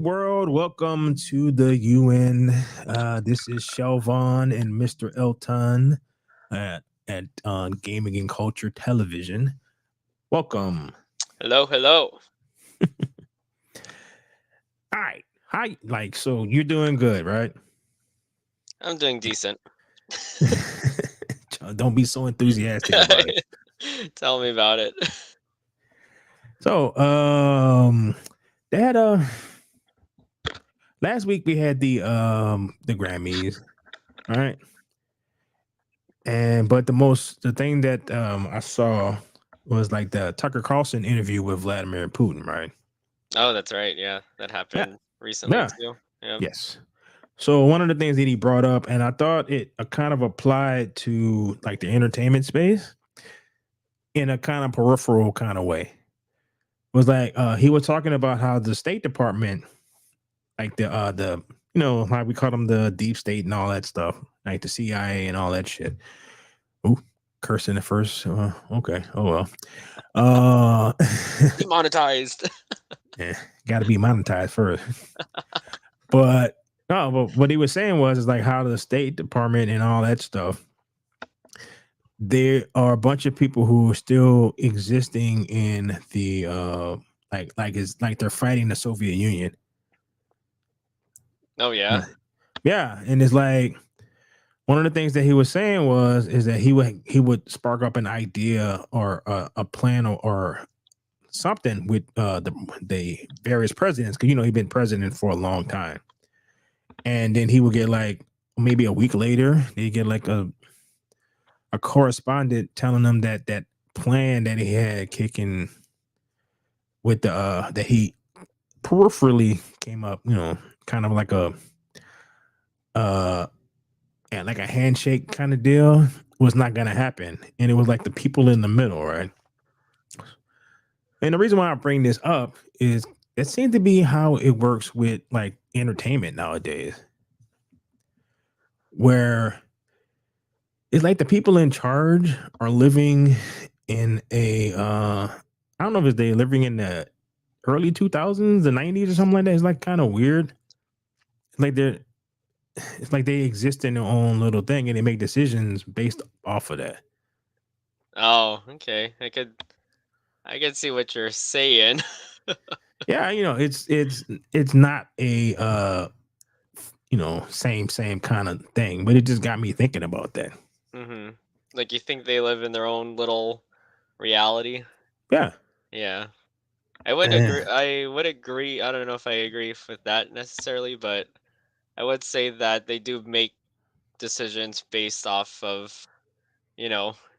world. Welcome to the UN. This is Shelvon and Mr. Elton at Gaming and Culture Television. Welcome. Hello, hello. All right. Hi. So you're doing good, right? I'm doing decent. Don't be so enthusiastic about it. Tell me about it. So, they had last week we had the Grammys, all right? And but the thing that I saw was like the Tucker Carlson interview with Vladimir Putin, right? Oh, that's right. Yeah, that Yeah, happened recently yeah, too. Yep. yes. So one of the things that he brought up, and I thought it kind of applied to like the entertainment space in a kind of peripheral kind of way, was like he was talking about how the State Department, like the how we call them the deep state and all that stuff, like the CIA and all that shit. Ooh, cursing at first. Okay. Oh well. Uh, Demonetized. yeah, got to be monetized first. But no, but what he was saying was is like how the State Department and all that stuff. There are a bunch of people who are still existing in the like it's like they're fighting the Soviet Union. Oh yeah. Right. Yeah, and it's like one of the things that he was saying was is that he would spark up an idea or a plan or something with the various presidents because he'd been president for a long time, and then he would get like maybe a week later they get like a correspondent telling them that that plan that he had kicking with the that he peripherally came up, kind of like a uh and like a handshake kind of deal was not gonna happen, and it was like the people in the middle, right? And the reason why I bring this up is it seems to be how it works with like entertainment nowadays, where it's like the people in charge are living in a I don't know if it's they living in the early 2000s, the 90s or something like that. It's like kind of weird. It's like they're it's like they exist in their own little thing and they make decisions based off of that. Oh, okay. I could see what you're saying. Yeah, it's not a same kind of thing, but it just got me thinking about that. Mhm. Like you think they live in their own little reality? Yeah. Yeah. I would Eh, agree. I would agree. I don't know if I agree with that necessarily, but I would say that they do make decisions based off of,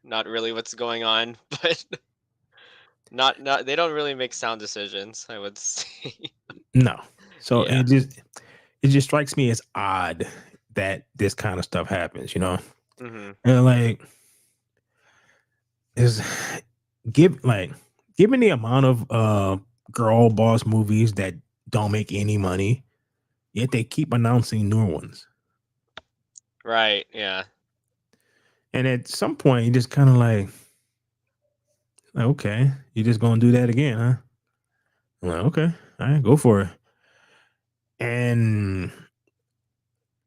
not really what's going on, but not they don't really make sound decisions, I would say. no. So Yeah. it just strikes me as odd that this kind of stuff happens. Mhm. And like is give like given the amount of girl boss movies that don't make any money, yet they keep announcing new ones. Right, yeah. And at some point you just kind of like, okay, you just gonna do that again, huh? I'm like, okay, all right, go for it. And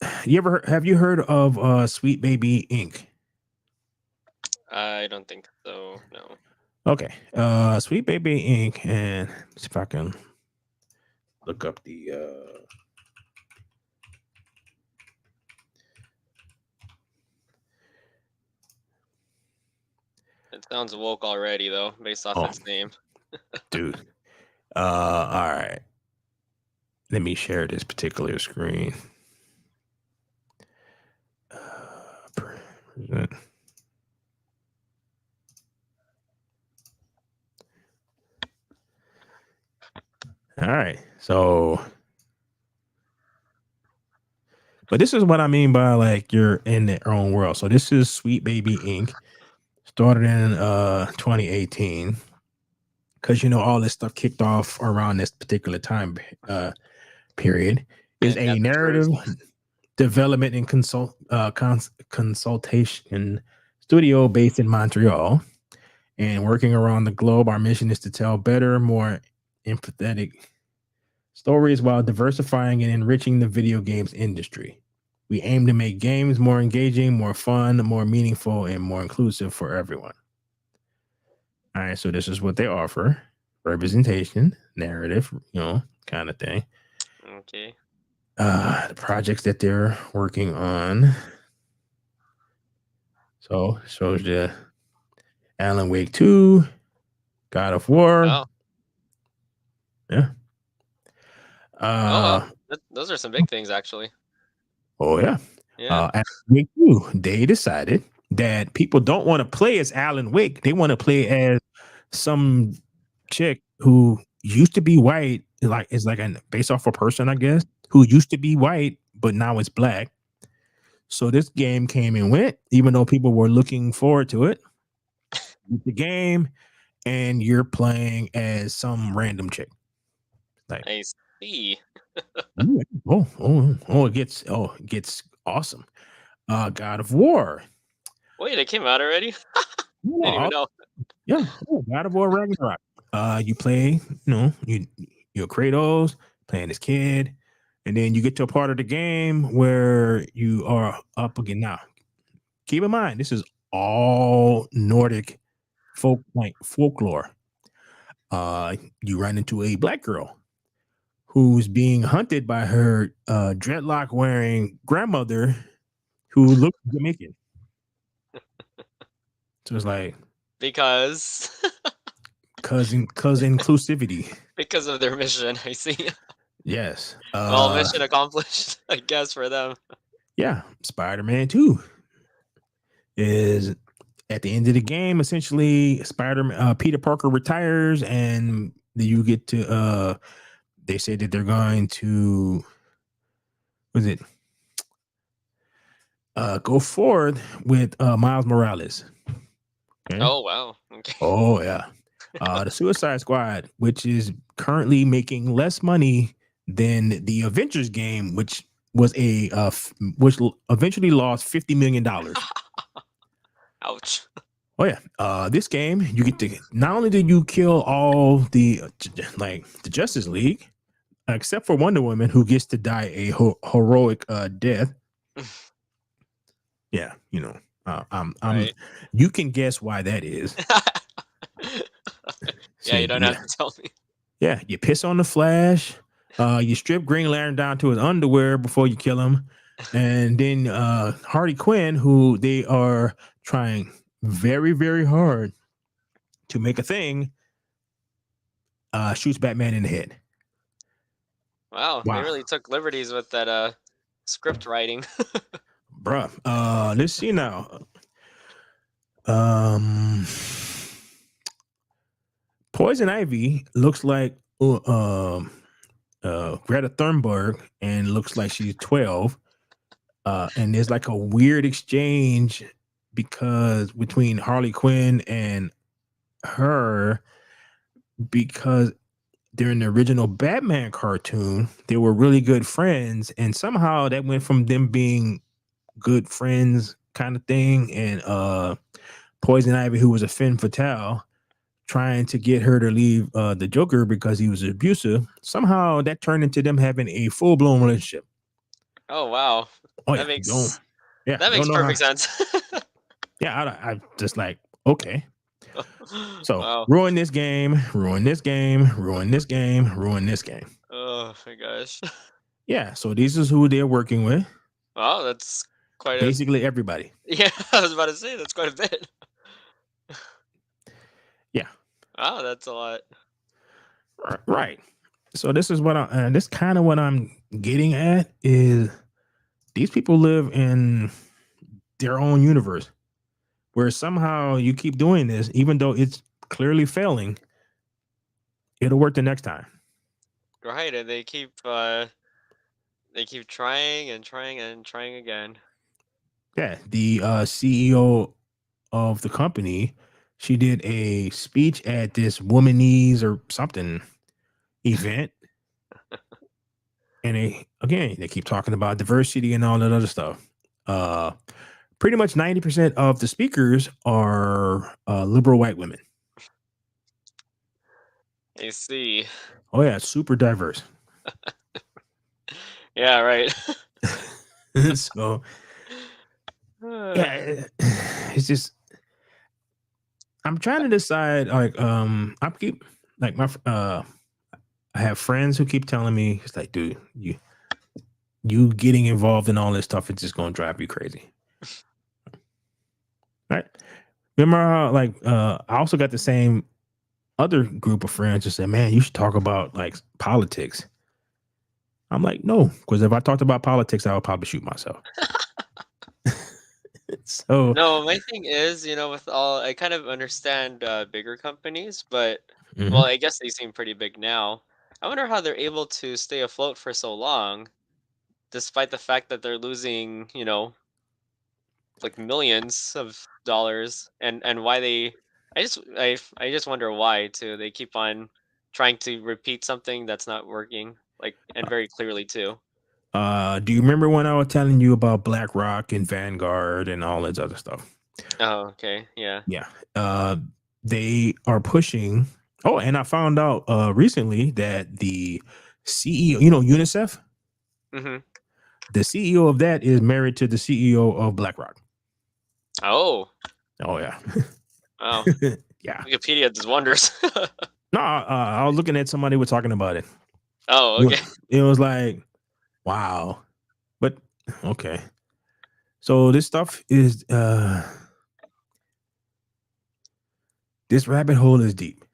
have you heard of Sweet Baby Inc? I don't think so, no. Okay. Sweet Baby Inc. And let's see if I can look up the It sounds woke already though, based off oh its name. dude. All right. Let me share this particular screen. Present. All right. So but this is what I mean by like you're in their own world. So this is Sweet Baby Inc. Started in 2018. Because all this stuff kicked off around this particular time period. Is And a got the truth. narrative development and consultation studio based in Montreal and working around the globe. Our mission is to tell better, more empathetic Stories while diversifying and enriching the video games industry. We aim to make games more engaging, more fun, more meaningful, and more inclusive for everyone. All right, so this is what they offer: representation, narrative, kind of thing. Okay. The projects that they're working on. So shows you Alan Wake 2, God of War. Wow. Yeah. Oh wow. Those are some big things, actually. Oh yeah. Yeah. Alan Wake 2, they decided that people don't want to play as Alan Wake. They want to play as some chick who used to be white, like is like an based off a person, I guess, who used to be white, but now it's black. So this game came and went, even though people were looking forward to it. The game, and you're playing as some random chick. Like, I see. it gets awesome. God of War. Wait, it came out already? Didn't even Yeah, know. yeah, God of War Ragnarok. You play, you're Kratos playing this kid, and then you get to a part of the game where you are up again. Now, keep in mind, this is all Nordic folklore. You run into a black girl who's being hunted by her dreadlock wearing grandmother who looks Jamaican. So it's like Because cousin inclusivity. because of their mission, I see. Yes. Well, mission accomplished, I guess, for them. Yeah, Spider-Man 2 is at the end of the game. Essentially, Peter Parker retires, and you get to. They say that they're going to. Was it? Go forward with Miles Morales. Okay. Oh wow. Okay. Oh yeah. The Suicide Squad, which is currently making less money than the Avengers game, which was eventually lost $50 million. Ouch. Oh yeah. This game, you get to not only do you kill all the the Justice League, except for Wonder Woman, who gets to die a heroic death. Yeah, I'm. Right. You can guess why that is. Yeah, you don't have to tell me. Yeah, you piss on the Flash. You strip Green Lantern down to his underwear before you kill him, and then Harley Quinn, who they are trying very, very hard to make a thing, shoots Batman in the head. Wow, they really took liberties with that script writing. Bruh. Let's see now. Um, Poison Ivy looks like Greta Thunberg and looks like she's 12. And there's like a weird exchange because between Harley Quinn and her, because during the original Batman cartoon, they were really good friends, and somehow that went from them being good friends kind of thing, and Poison Ivy, who was a femme fatale, trying to get her to leave the Joker because he was abusive. Somehow that turned into them having a full blown relationship. Oh wow. Oh That yeah, makes that makes perfect sense. Yeah, I just like, okay. So Wow. ruin this game, ruin this game, ruin this game, ruin this game. Oh my gosh. Yeah, so this is who they're working with. Wow, that's quite a Basically everybody. yeah. I was about to say that's quite a bit. Yeah. Wow, that's a lot. Right. So this is this kind of what I'm getting at is these people live in their own universe where somehow you keep doing this, even though it's clearly failing, it'll work the next time. Right, and they keep trying and trying and trying again. Yeah. The CEO of the company, she did a speech at this Womanese or something event. And they keep talking about diversity and all that other stuff. Pretty much 90% of the speakers are liberal white women. I see. Oh yeah, super diverse. Yeah, right. So yeah, it's just I'm trying to decide. Like, I keep like I have friends who keep telling me it's like, dude, you getting involved in all this stuff, it's just gonna drive you crazy, right? Remember how like I also got the same other group of friends who said, man, you should talk about like politics. I'm like, no, because if I talked about politics, I would probably shoot myself. So, No, my thing is, with all I kind of understand bigger companies, but well, mhm. I guess they seem pretty big now. I wonder how they're able to stay afloat for so long, despite the fact that they're losing, like millions of dollars, and why they. I just wonder why too. They keep on trying to repeat something that's not working, like and very clearly too. Do you remember when I was telling you about BlackRock and Vanguard and all this other stuff? Oh, okay, yeah. Yeah. Uh, they are pushing. Oh, and I found out recently that the CEO, UNICEF, Mm-hmm. the CEO of that is married to the CEO of BlackRock. Oh, Oh yeah, wow. yeah. Wikipedia does wonders. No, I was looking at somebody was talking about it. Oh, Well, okay. it was like, wow, but okay. So this stuff is this rabbit hole is deep.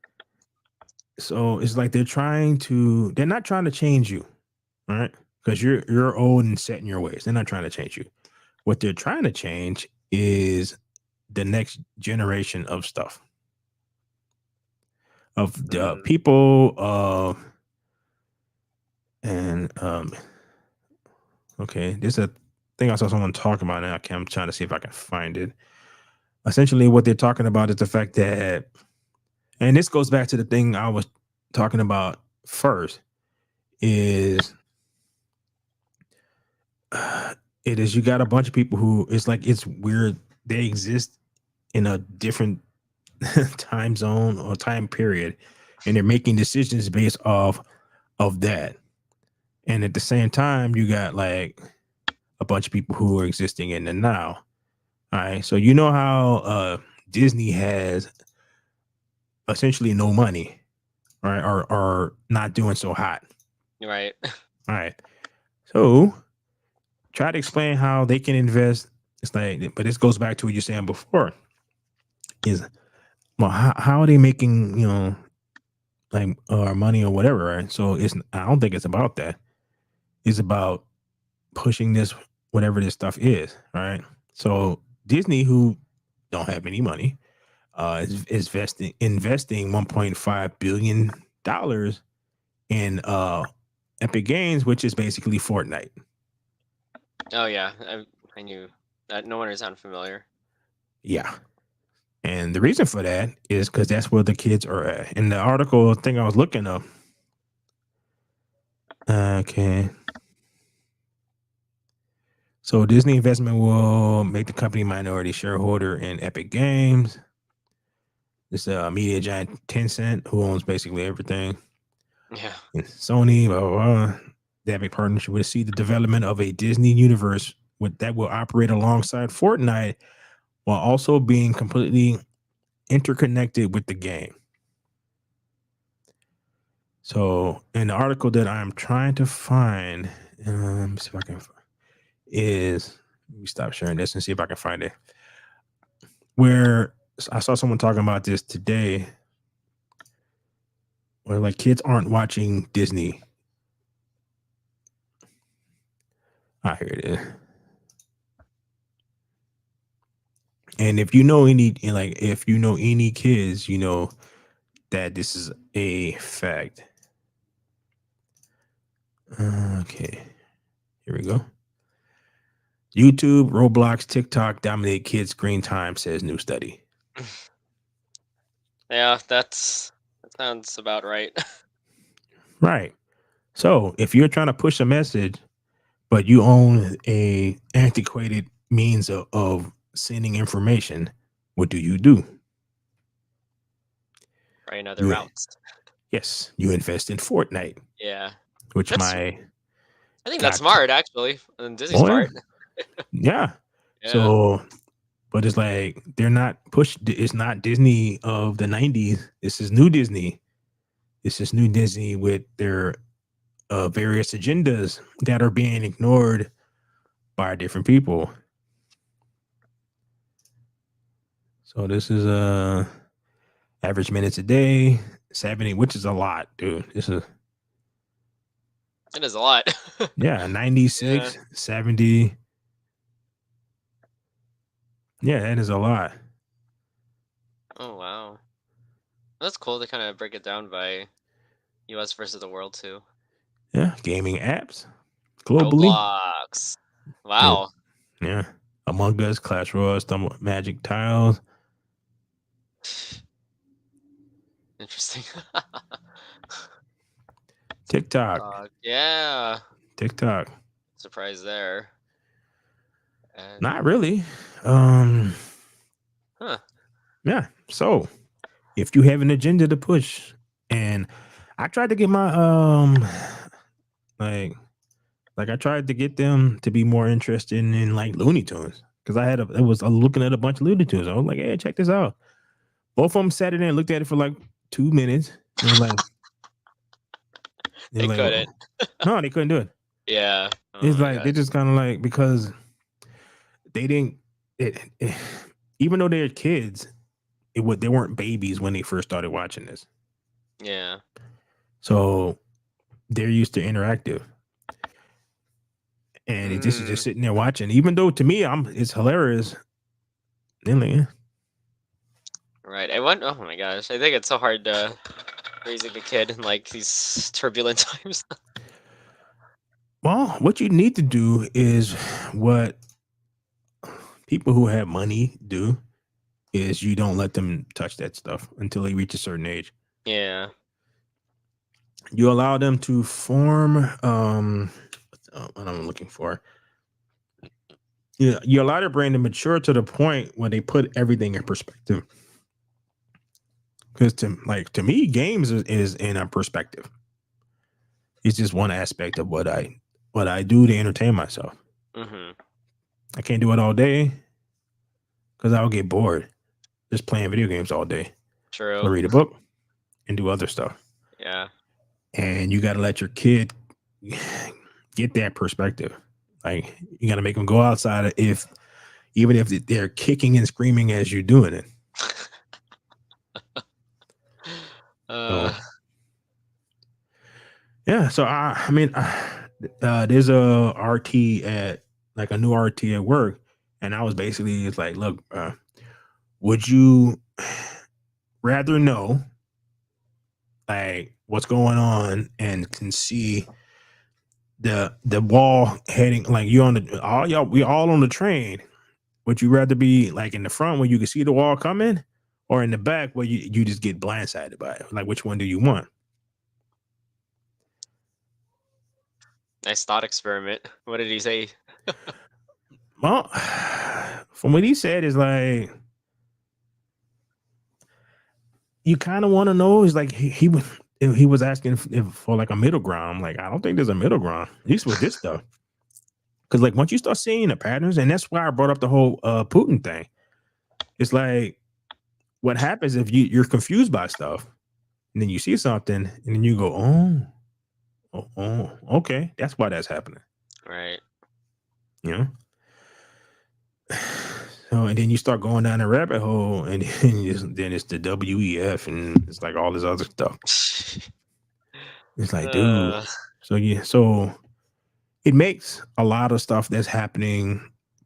So it's like they're not trying to change you, all right? Because you're old and set in your ways. They're not trying to change you. What they're trying to change is the next generation of stuff of the Mm, people and okay, there's a thing I saw someone talking about, and I'm trying to see if I can find it. Essentially, what they're talking about is the fact that, and this goes back to the thing I was talking about first, is it is you got a bunch of people who it's like it's weird. They exist in a different time zone or time period, and they're making decisions based off of that. And at the same time, you got like a bunch of people who are existing in the now. All right. So you know how Disney has essentially no money, right? Or not doing so hot. right. All right. So try to explain how they can invest. It's like, but this goes back to what you're saying before. Is well, how are they making like money or whatever, right? So it's I don't think it's about that. It's about pushing this whatever this stuff is, right? So Disney, who don't have any money, is investing $1.5 billion in Epic Games, which is basically Fortnite. Oh yeah, I knew that. No wonder it sounded familiar. Yeah. And the reason for that is because that's where the kids are at. In the article thing I was looking up, okay. So Disney investment will make the company minority shareholder in Epic Games. This media giant Tencent, who owns basically everything. Yeah. And Sony, blah, blah, blah. The Epic partnership will see the development of a Disney universe that will operate alongside Fortnite while also being completely interconnected with the game. So, in the article that I'm trying to find, see if I can, is let me stop sharing this and see if I can find it. Where I saw someone talking about this today, where like kids aren't watching Disney. Ah, here it is. And if you know any, and like if you know any kids, you know that this is a fact. Okay, here we go. YouTube, Roblox, TikTok dominate kids' screen time, says new study. Yeah, that sounds about right. Right. So if you're trying to push a message, but you own a antiquated means of sending information, what do you do? Try another You routes. yes, you invest in Fortnite. Yeah. which That's my I think that's got smart actually on Disney's oh yeah, part. yeah. Yeah. So, but it's like they're not pushed. It's not Disney of the '90s. This is new Disney. This is new Disney with their various agendas that are being ignored by different people. So this is average minutes a day, 70, which is a lot, dude. This is It is a lot. yeah, Yeah. 96, 70. Yeah, that is a lot. Oh wow. That's cool to kind of break it down by US versus the world too. Yeah, gaming apps globally. Roblox. Yeah, Wow. yeah. Among Us, Clash Royale, Magic Tiles, Interesting. TikTok, Yeah. TikTok. Surprise there. And Not really. Um, huh. yeah. So if you have an agenda to push, and I tried to get my like I tried to get them to be more interested in like Looney Tunes because I was looking at a bunch of Looney Tunes. I was like, hey, check this out. Both of them sat in there and looked at it for like 2 minutes. And was like, they were They like, couldn't. no, they couldn't do it. Yeah. Oh It's my like they gosh. just kind of like because they didn't. It, even though they're kids, they weren't babies when they first started watching this. Yeah. So they're used to interactive. And it just is Mm. just sitting there watching. Even though to me, it's hilarious. They're like, "Yeah." Right. I want. Oh my gosh. I think it's so hard raising a kid in like these turbulent times. Well, what you need to do is what people who have money do is you don't let them touch that stuff until they reach a certain age. Yeah. You allow them to form what I'm looking for. Yeah, you allow their brain to mature to the point when they put everything in perspective. Because to me, games is in a perspective. It's just one aspect of what I do to entertain myself. Mm-hmm. I can't do it all day because I'll get bored just playing video games all day. So True. read a book and do other stuff. Yeah. And you got to let your kid get that perspective. Like you got to make them go outside even if they're kicking and screaming as you're doing it. So uh. yeah, so I mean, there's a RT at like a new RT at work, and I was basically it's like, look, would you rather know like what's going on and can see the wall heading like you on the all y'all we all on the train? Would you rather be like in the front where you can see the wall coming, or in the back where you just get blindsided by it? Like which one do you want? Nice thought experiment. What did he say? Well, from what he said is like you kind of want to know is like he was asking if for like a middle ground. I'm like, I don't think there's a middle ground, at least with this stuff. Because like once you start seeing the patterns, and that's why I brought up the whole Putin thing. It's like what happens if you're confused by stuff, and then you see something, and then you go, okay, that's why that's happening. Right. You know. So and then you start going down a rabbit hole, and then it's the WEF, and it's like all this other stuff. It's like, dude. uh, So yeah, so it makes a lot of stuff that's happening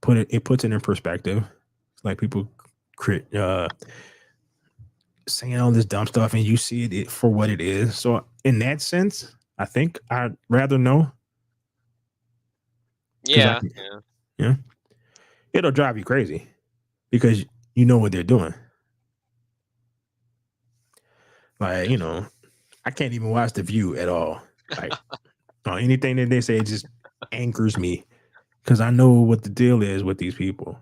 it puts it in perspective. It's like people saying all this dumb stuff, and you see it for what it is. So in that sense, I think I'd rather know because I yeah. can, Yeah. yeah, it'll drive you crazy because you know what they're doing. Like I can't even watch The View at all. Like anything that they say it just anchors me because I know what the deal is with these people.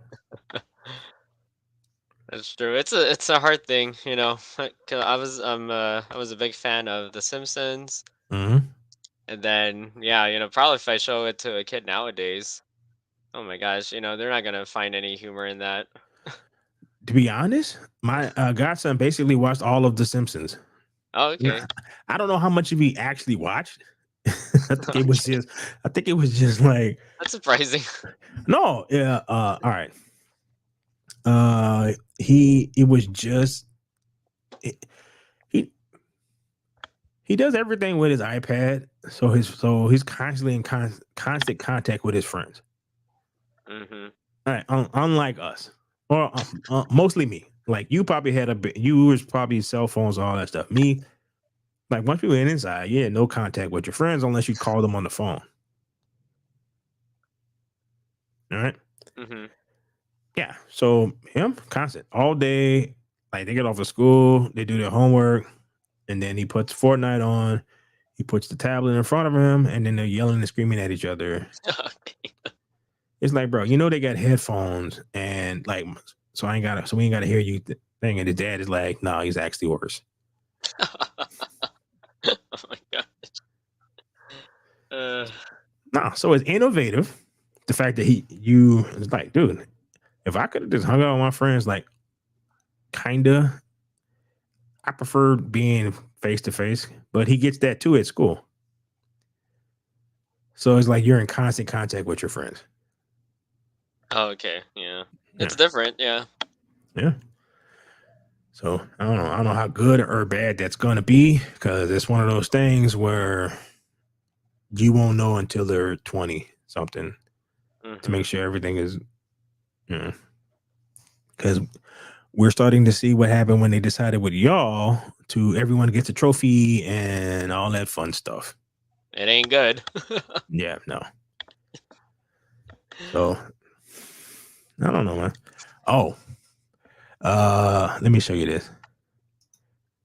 That's true. It's a hard thing, you know. 'Cause I was a big fan of The Simpsons, Mhm. And then, yeah, probably if I show it to a kid nowadays, oh my gosh, they're not gonna find any humor in that. To be honest, my godson basically watched all of The Simpsons. Oh, Nah, okay. I don't know how much of he actually watched. Okay. I think it was just like That's surprising. no, yeah, all right. He it was just it, he he does everything with his iPad, so he's constantly in constant contact with his friends. Hmm. All right, unlike us, or mostly me. Like you probably had you was probably cell phones, all that stuff. Me, like once we went inside, yeah, no contact with your friends unless you call them on the phone. All right. Hmm. Yeah. So him constant all day. Like they get off of school, they do their homework, and then he puts Fortnite on. He puts the tablet in front of him, and then they're yelling and screaming at each other. It's like, bro, they got headphones, and like, so we ain't gotta hear you thing. And his dad is like, no, he's actually worse. Oh my god. No, so it's innovative. The fact that it's like, dude, if I could have just hung out with my friends, like, kinda, I prefer being face to face, but he gets that too at school. So it's like you're in constant contact with your friends. Oh, okay. Yeah. Yeah. It's different. Yeah. Yeah. So I don't know. I don't know how good or bad that's gonna be because it's one of those things where you won't know until they're 20 something to make Hmm. sure everything is, because we're starting to see what happened when they decided with y'all to everyone gets a trophy and all that fun stuff. It ain't good. Yeah, no. So I don't know, man. Oh, let me show you this.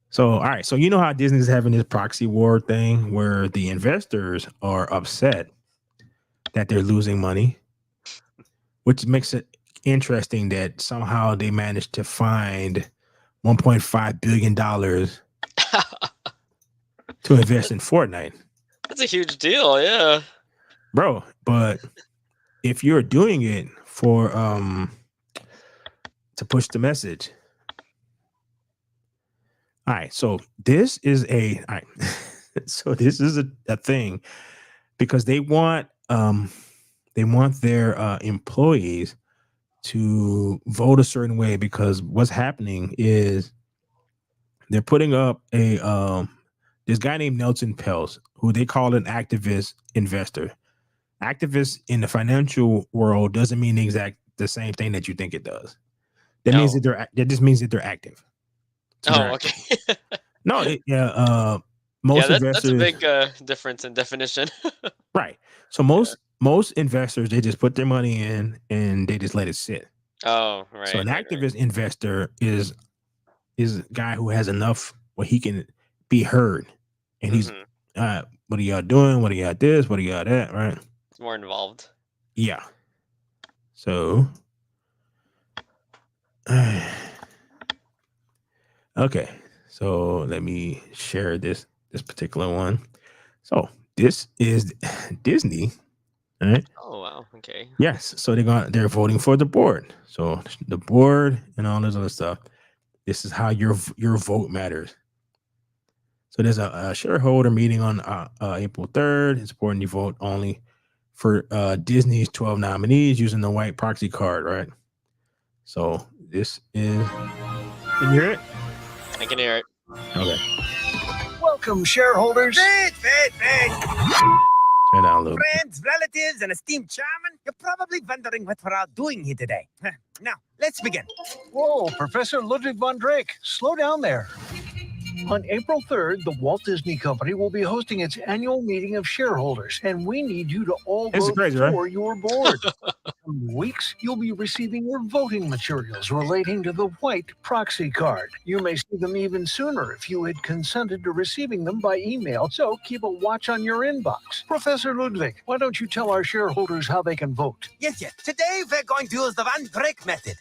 So, all right. So, you know how Disney's having this proxy war thing where the investors are upset that they're losing money, which makes it interesting that somehow they managed to find $1.5 billion to invest in Fortnite. That's a huge deal. Yeah. Bro, but if you're doing it for to push the message. All right, so this is all right. So this is a thing because they want their employees to vote a certain way because what's happening is they're putting up this guy named Nelson Peltz, who they call an activist investor. Activist in the financial world doesn't mean the same thing that you think it does. That means Oh. that just means that they're active. So Oh, okay. no, Yeah, most that's a investors, big difference in definition. right? So most investors they just put their money in and they just let it sit. Oh, So right, an right, right. activist investor is a guy who has enough where he can be heard, and he's Hmm. what are y'all doing? What are y'all this? What are y'all that? Right? It's more involved. Yeah. So okay. So let me share this particular one. So this is Disney. All right. Oh, wow. Okay. Yes. So they're voting for the board. So the board and all this other stuff. This is how your vote matters. So there's a shareholder meeting on April 3rd. It's important you vote only for Disney's 12 nominees using the white proxy card, right? So this is. Can you hear it? I can hear it. Okay. Welcome, shareholders. Wait. Turn it down a little bit. Friends, relatives, and esteemed chairman, you're probably wondering what we're all doing here today. Now, let's begin. Whoa, Professor Ludwig von Drake, slow down there. On April 3rd, the Walt Disney Company will be hosting its annual meeting of shareholders, and we need you to all This is vote crazy, for right? your board. coming weeks, you'll be receiving your voting materials relating to the white proxy card. You may see them even sooner if you had consented to receiving them by email, so keep a watch on your inbox. Professor Ludwig, why don't you tell our shareholders how they can vote? Yes. Today we're going to use the Van Drake method.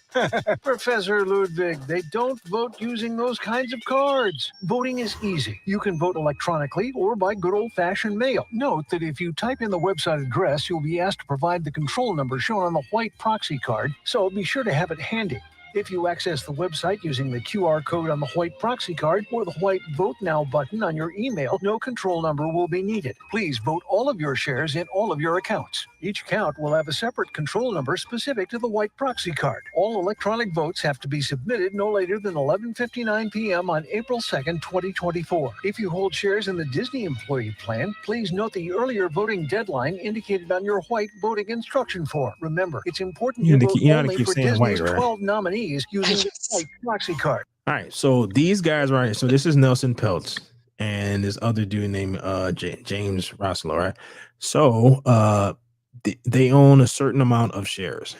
Professor Ludwig, they don't vote using those kinds of cards. Voting is easy. You can vote electronically or by good old-fashioned mail. Note that if you type in the website address, you'll be asked to provide the control number shown on the white proxy card, so be sure to have it handy. If you access the website using the QR code on the white proxy card or the white Vote Now button on your email, no control number will be needed. Please vote all of your shares in all of your accounts. Each account will have a separate control number specific to the white proxy card. All electronic votes have to be submitted no later than 11:59 p.m. on April 2nd, 2024. If you hold shares in the Disney Employee Plan, please note the earlier voting deadline indicated on your white voting instruction form. Remember, it's important You you gotta vote keep- you gotta only keep for saying Disney's white, right? 12 nominees using the Yes. white proxy card. All right, so these guys right here. So this is Nelson Peltz and this other dude named James Roslow, right? So they own a certain amount of shares.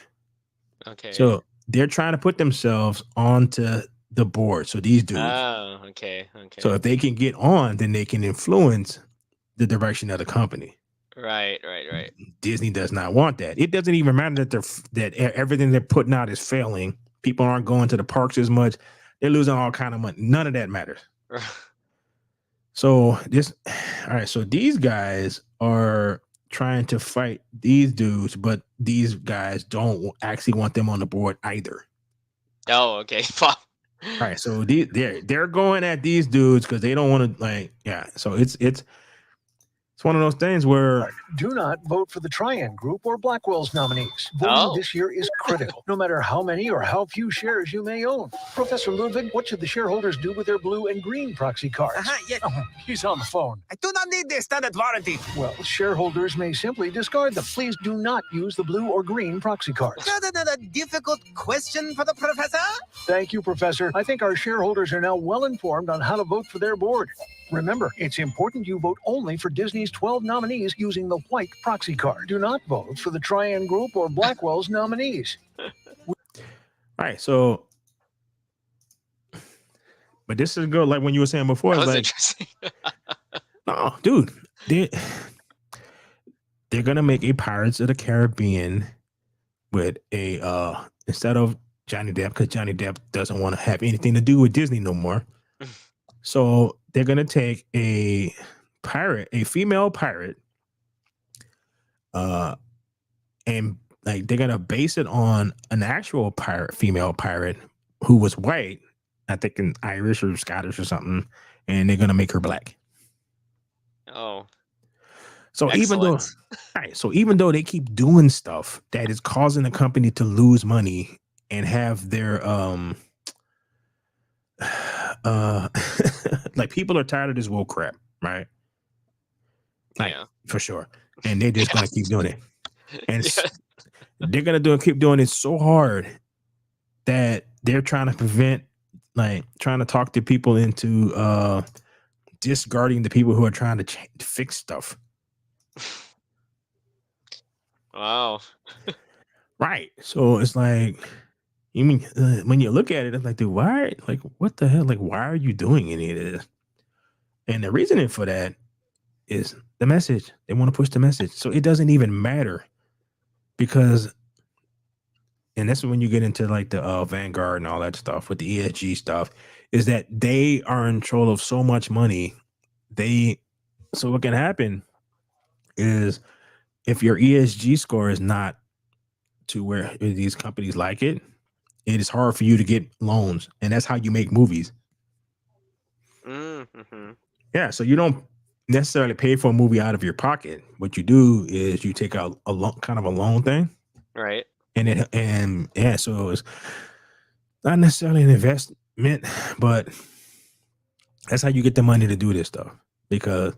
Okay. So they're trying to put themselves onto the board. So these dudes. Oh, okay. So if they can get on, then they can influence the direction of the company. Right. Disney does not want that. It doesn't even matter that everything they're putting out is failing. People aren't going to the parks as much. They're losing all kind of money. None of that matters. So all right. So these guys are trying to fight these dudes, but these guys don't actually want them on the board either. Oh, okay. Wow. All right. So they're going at these dudes because they don't want to So it's one of those things where Do not vote for the Trian Group or Blackwell's nominees. Voting Oh. this year is critical, no matter how many or how few shares you may own. Professor Ludwig, what should the shareholders do with their blue and green proxy cards? Yes. Oh, he's on the phone. I do not need the standard warranty. Well, shareholders may simply discard them. Please do not use the blue or green proxy cards. A difficult question for the professor? Thank you, Professor. I think our shareholders are now well informed on how to vote for their board. Remember, it's important you vote only for Disney's 12 nominees using the white proxy card. Do not vote for the Trian Group or Blackwell's nominees. all right. So, but this is good. Like when you were saying before, That it's was like, interesting. no, dude, they're gonna make a Pirates of the Caribbean with a instead of Johnny Depp, because Johnny Depp doesn't want to have anything to do with Disney no more. So they're gonna take a female pirate, and like they're gonna base it on an actual female pirate who was white, I think in Irish or Scottish or something, and they're gonna make her black. Oh, So excellent. even though they keep doing stuff that is causing the company to lose money and have their like people are tired of this woke crap, right? Like, Yeah. for sure. And they're just gonna keep doing it. And Yeah. they're gonna keep doing it so hard that they're trying to talk to people into discarding the people who are trying to fix stuff. Wow. Right. So it's like, you mean when you look at it, it's like, dude, why? Like, what the hell? Like, why are you doing any of this? And the reasoning for that is the message. They want to push the message. So it doesn't even matter because, and that's when you get into like the Vanguard and all that stuff with the ESG stuff, is that they are in control of so much money. So what can happen is if your ESG score is not to where these companies like it is hard for you to get loans. And that's how you make movies. Mm-hmm. Yeah. So you don't necessarily pay for a movie out of your pocket. What you do is you take out kind of a loan thing. Right. So it's not necessarily an investment, but that's how you get the money to do this stuff. Because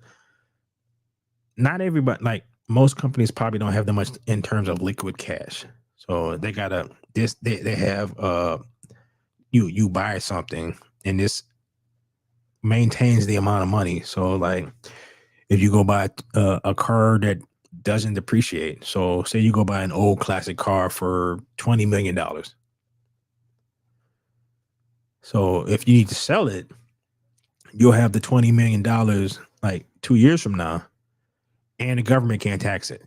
not everybody, like most companies probably don't have that much in terms of liquid cash. So they gotta they have you buy something and this maintains the amount of money. So like if you go buy a car that doesn't depreciate. So say you go buy an old classic car for $20 million. So if you need to sell it, you'll have the $20 million like 2 years from now, and the government can't tax it.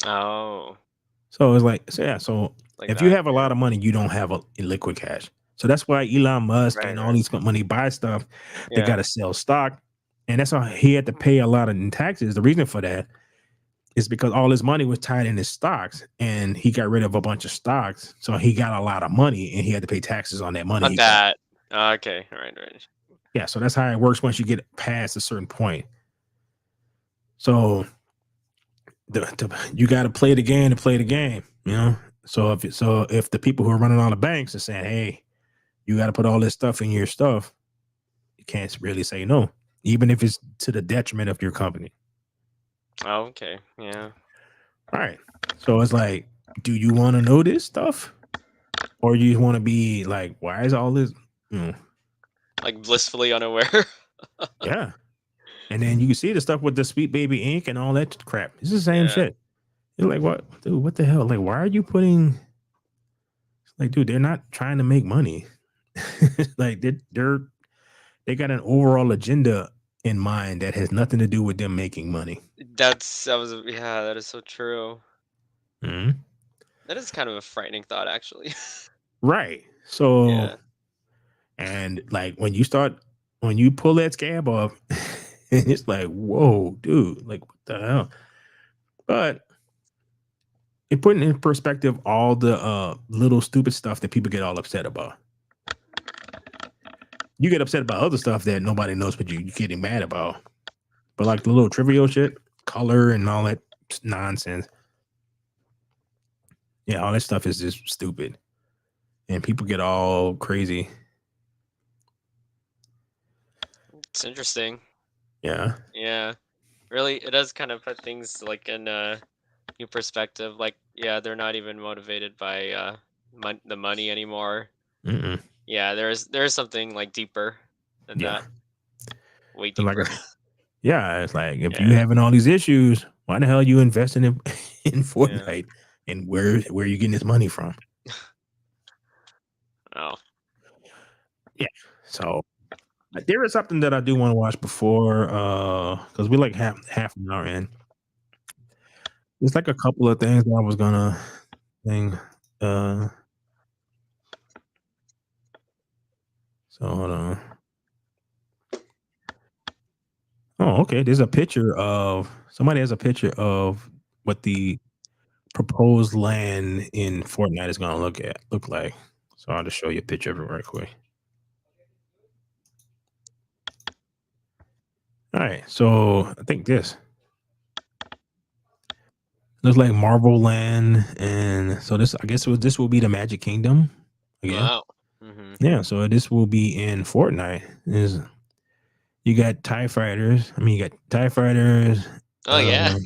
Oh, So it's like, so yeah. So like if you that. have a lot of money, you don't have a liquid cash. So that's why Elon Musk Right, and all right. these money buy stuff. They Yeah. got to sell stock, and that's why he had to pay a lot in taxes. The reason for that is because all his money was tied in his stocks, and he got rid of a bunch of stocks, so he got a lot of money, and he had to pay taxes on that money. On he got. that. Okay. All right. Right. Yeah, so that's how it works once you get past a certain point. So you got to play the game to play the game, you know. So if the people who are running all the banks are saying, "Hey, you got to put all this stuff in your stuff," you can't really say no, even if it's to the detriment of your company. Oh, okay. Yeah. All right. So it's like, do you want to know this stuff, or you want to be like, why is all this? Like blissfully unaware. Yeah. And then you can see the stuff with the Sweet Baby Ink and all that crap. It's the same Yeah. shit. You're like, what, dude? What the hell? Like, why are you putting? Like, dude, they're not trying to make money. Like, they got an overall agenda in mind that has nothing to do with them making money. That is so true. Mhm. That is kind of a frightening thought, actually. Right. So, Yeah. and like when you pull that scab off, it's like, whoa, dude, like what the hell? But it putting in perspective all the little stupid stuff that people get all upset about. You get upset about other stuff that nobody knows, but you're getting mad about. But like the little trivial shit, color and all that nonsense. Yeah, all that stuff is just stupid. And people get all crazy. It's interesting. Yeah. Yeah. Really, it does kind of put things like in a new perspective. Like, yeah, they're not even motivated by the money anymore. Mm-mm. Yeah, there's something like deeper than Yeah. that. Way So like deeper. yeah, it's like if you Yeah. having all these issues, why the hell are you investing in Fortnite? And where are you getting this money from? Oh. So there is something that I do want to watch before because we're like half an hour in. There's like a couple of things that I was gonna thing. So hold on. Oh, okay. There's a picture of somebody has a picture of what the proposed land in Fortnite is gonna look like. So I'll just show you a picture of it right quick. All right, so I think this looks like Marvel Land, and so this I guess this will be the Magic Kingdom again. Wow. Hmm. Yeah, so this will be in Fortnite. You got TIE fighters. I mean, you got TIE fighters, Oh yeah.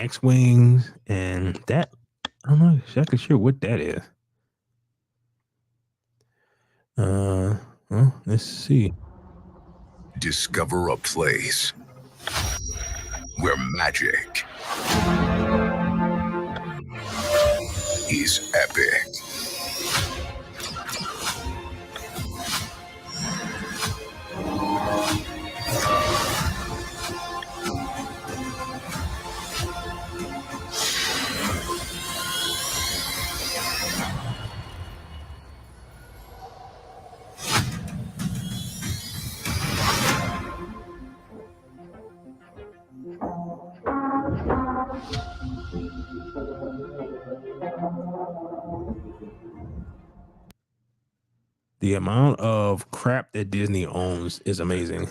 X-wings, and that I don't know exactly sure what that is. Well, let's see. Discover a place where magic is epic. The amount of crap that Disney owns is amazing.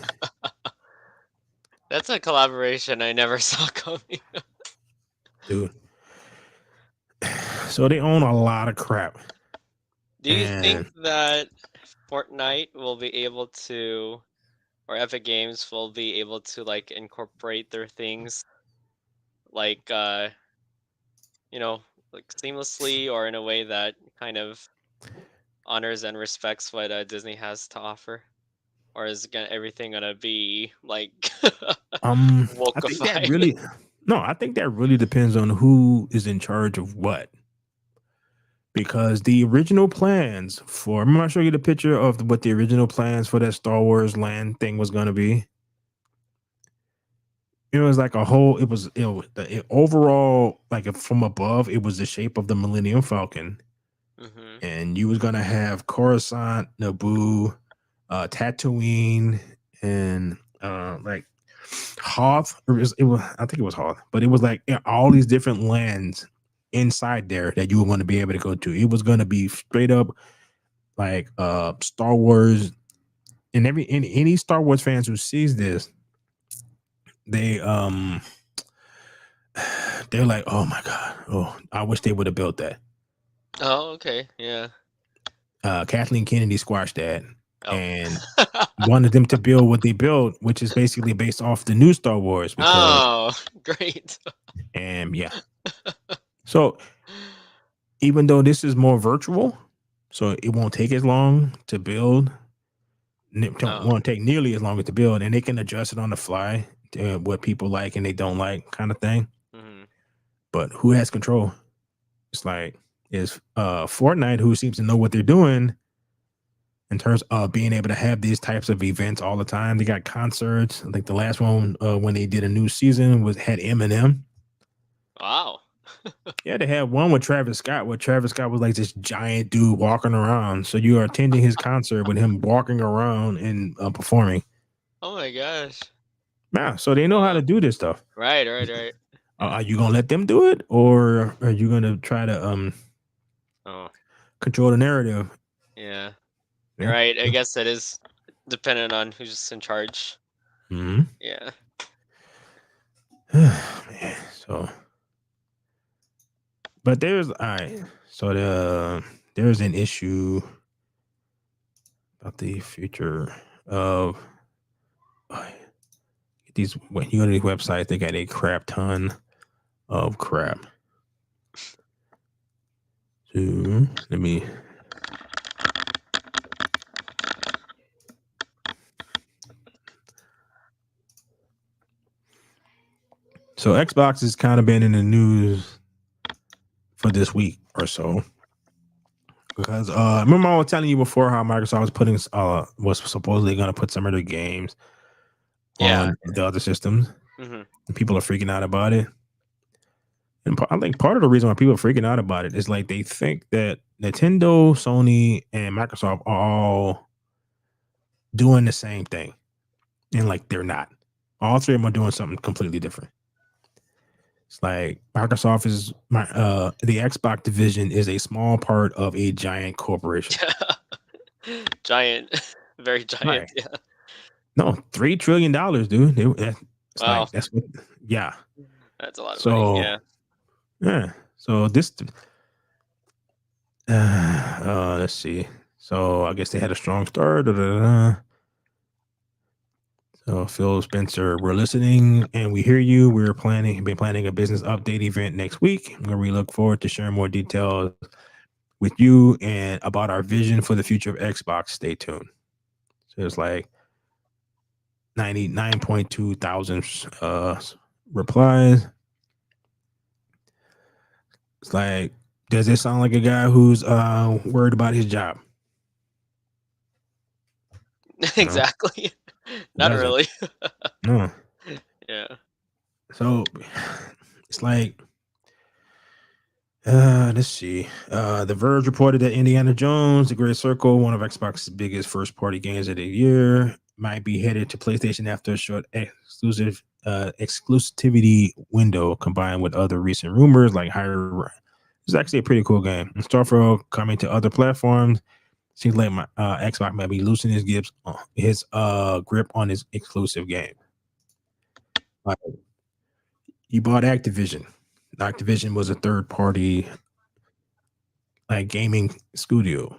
That's a collaboration I never saw coming. Dude. So they own a lot of crap. Do you And think that Fortnite will be able to, or Epic Games will be able to like incorporate their things like like seamlessly or in a way that kind of honors and respects what Disney has to offer? Or is everything gonna be like I think that wokeified? really No, I think that really depends on who is in charge of what. Because the original plans for, I'm not showing you the picture of what the original plans for that Star Wars land thing was going to be. It was like a whole. Overall, like from above, it was the shape of the Millennium Falcon, Mm-hmm. and you was gonna have Coruscant, Naboo, Tatooine, and like Hoth. I think it was Hoth, but it was like all these different lands inside there that you were going to be able to go to. It was going to be straight up like Star Wars, and any Star Wars fans who sees this, they they're like, oh my god, oh, I wish they would have built that. Oh, okay. Yeah. Kathleen Kennedy squashed that Oh. and wanted them to build what they built, which is basically based off the new Star Wars. Oh, great. And yeah, so even though this is more virtual, so it won't take as long to build. Won't take nearly as long to build, and they can adjust it on the fly to what people like and they don't like, kind of thing. Mm-hmm. But who has control? It's like is Fortnite, who seems to know what they're doing in terms of being able to have these types of events all the time. They got concerts. I think the last one when they did a new season had Eminem. Wow. Yeah, they had one with Travis Scott, where Travis Scott was like this giant dude walking around. So you are attending his concert with him walking around and performing. Oh my gosh. Yeah, so they know how to do this stuff. Right. Are you gonna let them do it, or are you gonna try to control the narrative? Yeah. Yeah. Right. I guess that is dependent on who's in charge. Mm-hmm. Yeah. Man, so, but there's there's an issue about the future of these. When you go to these websites, they got a crap ton of crap. So let me. So Xbox has kind of been in the news for this week or so because remember I was telling you before how Microsoft was putting was supposedly going to put some of their games on the other systems. Mm-hmm. And people are freaking out about it. And I think part of the reason why people are freaking out about it is like they think that Nintendo, Sony, and Microsoft are all doing the same thing, and like they're not. All three of them are doing something completely different. It's like Microsoft is the Xbox division is a small part of a giant corporation. Giant, very giant. Right. Yeah. No, $3 trillion, dude. Wow. That's what. Yeah. That's a lot of money. Yeah. Yeah. So this. Let's see. So I guess they had a strong start. So Phil Spencer, we're listening and we hear you. Been planning a business update event next week, where we look forward to sharing more details with you and about our vision for the future of Xbox. Stay tuned. So it's like 99.2 thousand replies. It's like, does it sound like a guy who's worried about his job? Exactly. Not really. No. Yeah. So it's like, let's see. The Verge reported that Indiana Jones, The Great Circle, one of Xbox's biggest first-party games of the year, might be headed to PlayStation after a short exclusivity window, combined with other recent rumors like higher. It's actually a pretty cool game. And Starfield coming to other platforms. Seems like my Xbox might be loosening his grip on his exclusive game. You bought Activision. Activision was a third-party like gaming studio.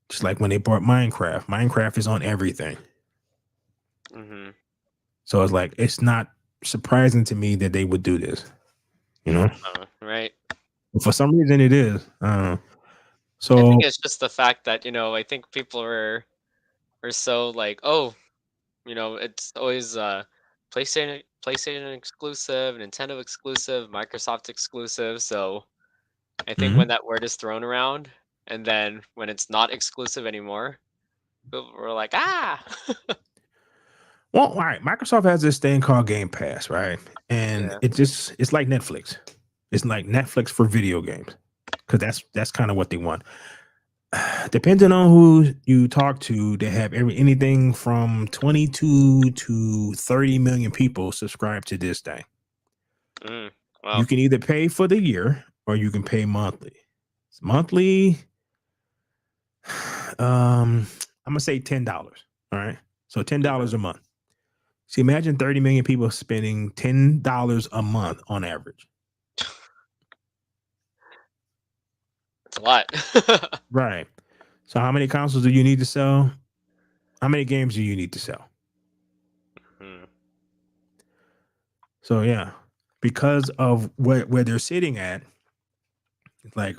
Just like when they bought Minecraft. Minecraft is on everything. Mm-hmm. So it's like it's not surprising to me that they would do this. You know? Right. For some reason it is. So I think it's just the fact that, I think people are so like, oh, it's always PlayStation exclusive, Nintendo exclusive, Microsoft exclusive. So I think Mhm. when that word is thrown around, and then when it's not exclusive anymore, people were like, ah. Well, all right. Microsoft has this thing called Game Pass, right? And Yeah. it's like Netflix. It's like Netflix for video games because that's kind of what they want. Depending on who you talk to, they have anything from 22 to 30 million people subscribe to this thing. Mm, You wow. can either pay for the year or you can pay monthly. It's monthly. I'm gonna say $10. All right. So $10 a month. So imagine 30 million people spending $10 a month on average. It's a lot. Right. So how many consoles do you need to sell? How many games do you need to sell? Hmm. So yeah, because of where they're sitting at, like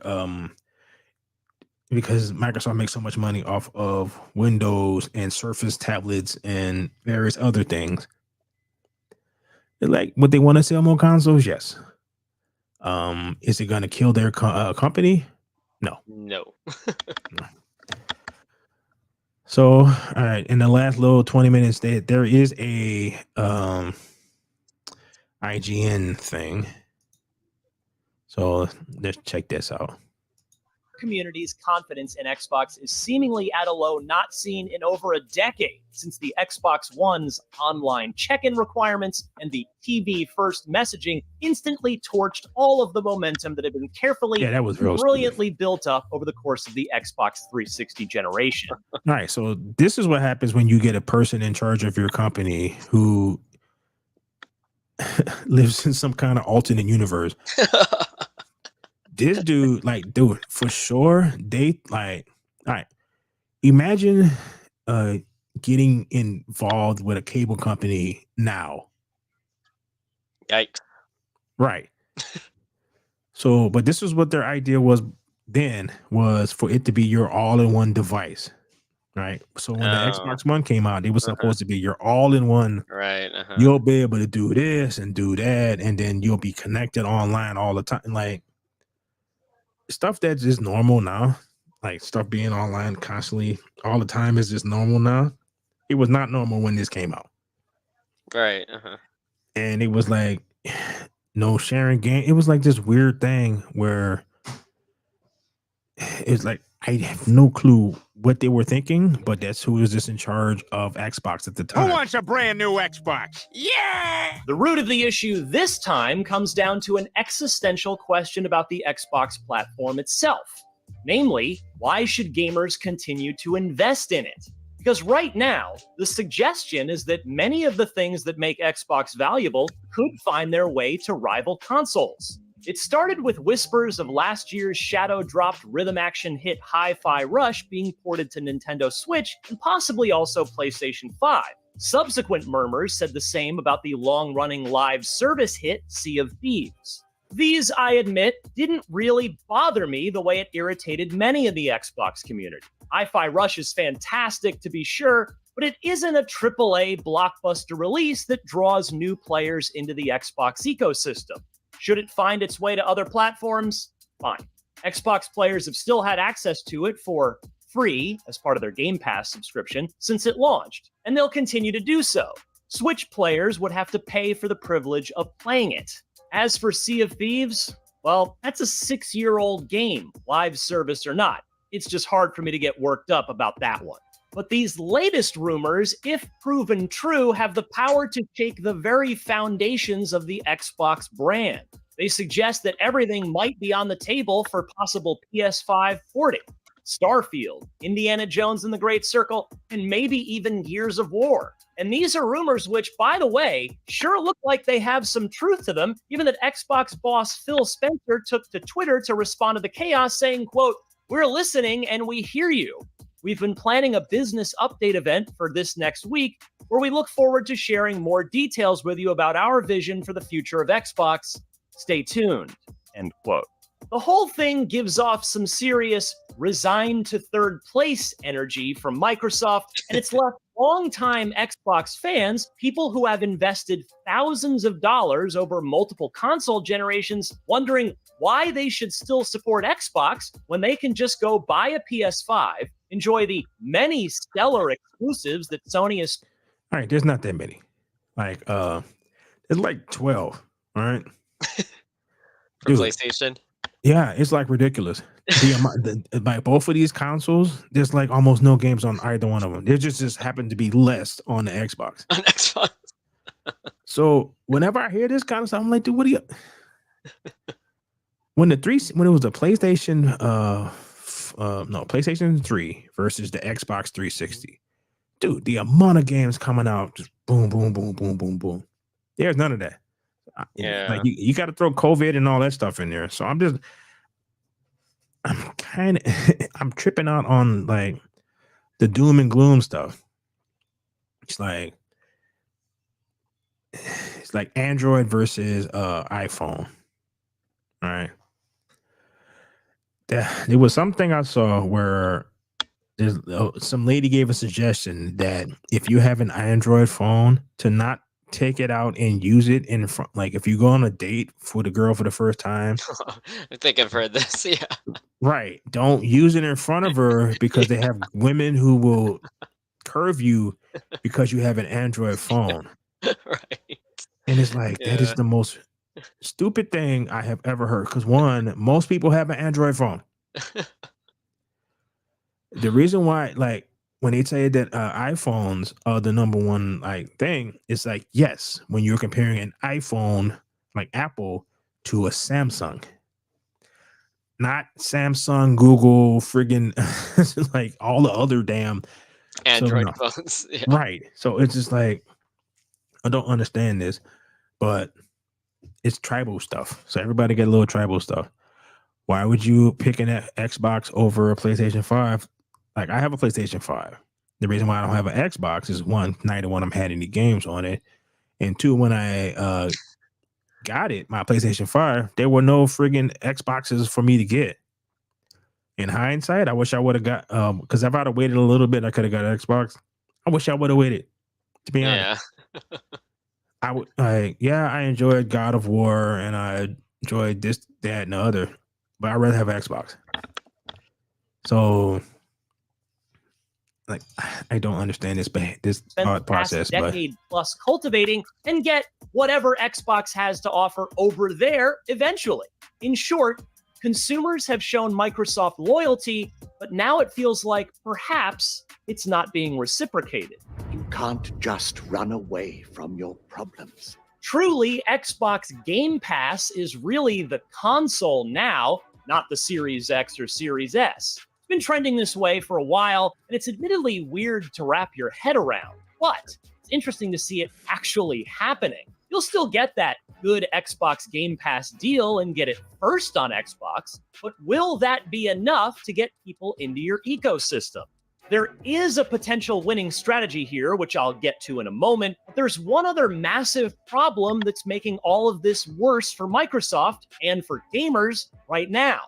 because Microsoft makes so much money off of Windows and Surface tablets and various other things. They're like, would they want to sell more consoles? Yes. Is it going to kill their company? No. No. So, all right, in the last little 20 minutes, there is a IGN thing. So let's check this out. Community's confidence in Xbox is seemingly at a low not seen in over a decade, since the Xbox One's online check-in requirements and the TV first messaging instantly torched all of the momentum that had been carefully Yeah, that was and real brilliantly built up over the course of the Xbox 360 generation. All right, so this is what happens when you get a person in charge of your company who lives in some kind of alternate universe. This dude, like, dude, for sure, they like, all right. Imagine getting involved with a cable company now. Yikes. Right. So, but this is what their idea was then, was for it to be your all-in-one device. Right. So when the Oh, Xbox One came out, it was supposed to be your all-in-one. right. You'll be able to do this and do that, and then you'll be connected online all the time. Like stuff that's just normal now, like stuff being online constantly all the time is just normal now. It was not normal when this came out. Right. And it was like no sharing game. It was like this weird thing where it's like I have no clue what they were thinking, but that's who was just in charge of Xbox at the time. Who wants a brand new Xbox? Yeah! The root of the issue this time comes down to an existential question about the Xbox platform itself. Namely, why should gamers continue to invest in it? Because right now, the suggestion is that many of the things that make Xbox valuable could find their way to rival consoles. It started with whispers of last year's shadow-dropped rhythm action hit Hi-Fi Rush being ported to Nintendo Switch and possibly also PlayStation 5. Subsequent murmurs said the same about the long-running live service hit Sea of Thieves. These, I admit, didn't really bother me the way it irritated many in the Xbox community. Hi-Fi Rush is fantastic to be sure, but it isn't a AAA blockbuster release that draws new players into the Xbox ecosystem. Should it find its way to other platforms? Fine. Xbox players have still had access to it for free as part of their Game Pass subscription since it launched, and they'll continue to do so. Switch players would have to pay for the privilege of playing it. As for Sea of Thieves, well, that's a 6-year-old game, live service or not. It's just hard for me to get worked up about that one. But these latest rumors, if proven true, have the power to shake the very foundations of the Xbox brand. They suggest that everything might be on the table for possible PS5 porting. Starfield, Indiana Jones and the Great Circle, and maybe even Gears of War. And these are rumors which, by the way, sure look like they have some truth to them, given that Xbox boss Phil Spencer took to Twitter to respond to the chaos saying, quote, "We're listening and we hear you. We've been planning a business update event for this next week where we look forward to sharing more details with you about our vision for the future of Xbox. Stay tuned," end quote. The whole thing gives off some serious resigned to third place energy from Microsoft, and it's left longtime Xbox fans, people who have invested thousands of dollars over multiple console generations, wondering why they should still support Xbox when they can just go buy a PS5, enjoy the many stellar exclusives that Sony has. All right, there's not that many. Like it's like 12, all right? For Dude. PlayStation. Yeah, it's like ridiculous. Like both of these consoles, there's like almost no games on either one of them. There just happen to be less on the Xbox. On Xbox. So whenever I hear this kind of stuff, I'm like, dude, what do you? When it was the PlayStation, PlayStation 3 versus the Xbox 360, dude, the amount of games coming out, just boom, boom, boom, boom, boom, boom. There's none of that. Yeah. Like you got to throw COVID and all that stuff in there. So I'm tripping out on like the doom and gloom stuff. It's like Android versus iPhone. All right. There was something I saw where some lady gave a suggestion that if you have an Android phone, to not take it out and use it in front. Like if you go on a date for the girl for the first time, I think I've heard this. Yeah. right? Don't use it in front of her because they have women who will curve you because you have an Android phone. Right. And it's like that is the most stupid thing I have ever heard. Because one, most people have an Android phone. The reason why, like, when they say that iPhones are the number one like thing, it's like, yes, when you're comparing an iPhone like Apple to a Samsung, not Samsung, Google, friggin' like all the other damn Android phones. Yeah. Right. So it's just like, I don't understand this, but it's tribal stuff. So everybody get a little tribal stuff. Why would you pick an Xbox over a PlayStation 5? Like, I have a PlayStation 5. The reason why I don't have an Xbox is one, neither one of them had any games on it. And two, when I got it, my PlayStation 5, there were no friggin' Xboxes for me to get. In hindsight, I wish I would have got, because if I'd have waited a little bit, I could have got an Xbox. I wish I would have waited, to be honest. Yeah. I would, I enjoyed God of War and I enjoyed this, that, and the other, but I'd rather have an Xbox. So, like, I don't understand this thought process. Decade plus cultivating and get whatever Xbox has to offer over there eventually. In short, consumers have shown Microsoft loyalty, but now it feels like perhaps it's not being reciprocated. You can't just run away from your problems. Truly, Xbox Game Pass is really the console now, not the Series X or Series S. It's been trending this way for a while, and it's admittedly weird to wrap your head around, but it's interesting to see it actually happening. You'll still get that good Xbox Game Pass deal and get it first on Xbox, but will that be enough to get people into your ecosystem? There is a potential winning strategy here, which I'll get to in a moment, but there's one other massive problem that's making all of this worse for Microsoft and for gamers right now: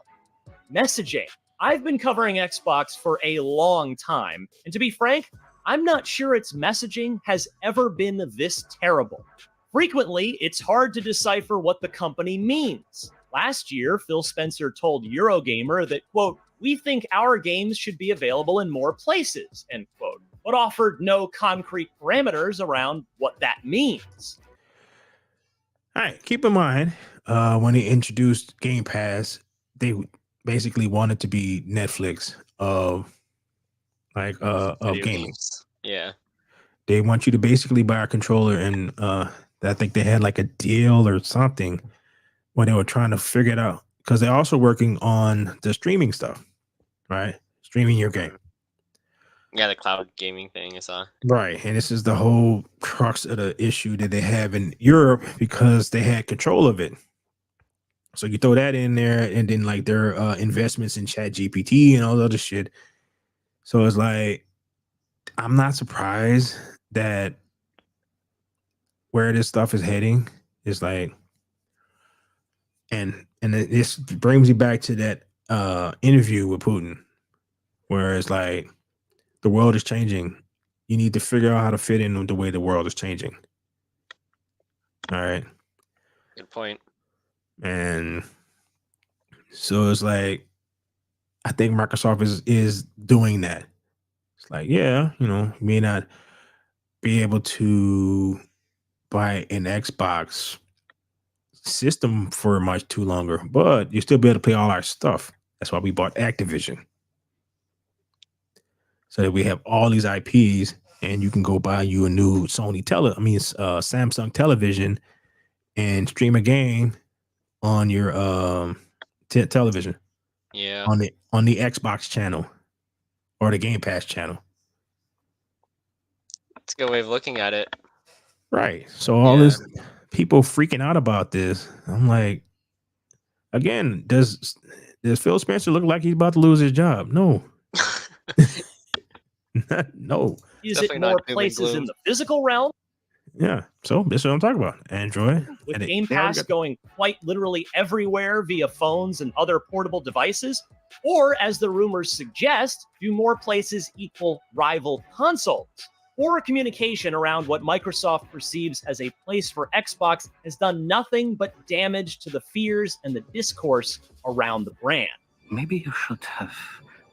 messaging. I've been covering Xbox for a long time, and to be frank, I'm not sure its messaging has ever been this terrible. Frequently, it's hard to decipher what the company means. Last year, Phil Spencer told Eurogamer that, quote, "We think our games should be available in more places," end quote, but offered no concrete parameters around what that means. All right, keep in mind, when they introduced Game Pass, they basically wanted to be Netflix of Video gaming. games. Yeah. They want you to basically buy a controller, and I think they had like a deal or something when they were trying to figure it out, because they're also working on the streaming stuff, right? Streaming your game. Yeah, the cloud gaming thing I saw. Right. And this is the whole crux of the issue that they have in Europe, because they had control of it. So you throw that in there, and then like their investments in ChatGPT and all the other shit. So it's like, I'm not surprised that where this stuff is heading is like, and and this brings me back to that interview with Putin, where it's like the world is changing. You need to figure out how to fit in with the way the world is changing. All right. Good point. And so it's like, I think Microsoft is doing that. It's like, yeah, you may not be able to buy an Xbox system for much too longer, but you still be able to play all our stuff. That's why we bought Activision. So that we have all these IPs, and you can go buy you a new Samsung television and stream a game on your television. Yeah. On the Xbox channel or the Game Pass channel. It's a good way of looking at it. Right. So all this people freaking out about this. I'm like, again, does Phil Spencer look like he's about to lose his job? No. No. Is Definitely it not more doom and places in gloom. the physical realm? Yeah. So this is what I'm talking about. Android. With and Game they already Pass got- going quite literally everywhere via phones and other portable devices? Or, as the rumors suggest, do more places equal rival consoles? Or communication around what Microsoft perceives as a place for Xbox has done nothing but damage to the fears and the discourse around the brand. Maybe you should have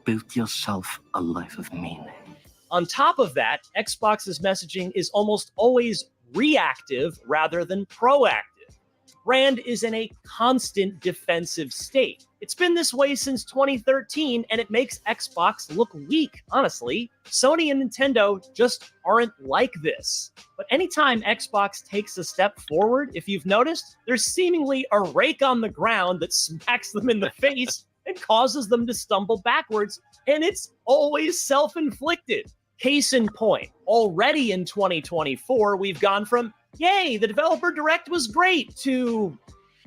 built yourself a life of meaning. On top of that, Xbox's messaging is almost always reactive rather than proactive. Brand is in a constant defensive state. It's been this way since 2013, and it makes Xbox look weak, honestly. Sony and Nintendo just aren't like this. But anytime Xbox takes a step forward, if you've noticed, there's seemingly a rake on the ground that smacks them in the face and causes them to stumble backwards, and it's always self-inflicted. Case in point, already in 2024, we've gone from, yay, the developer direct was great, to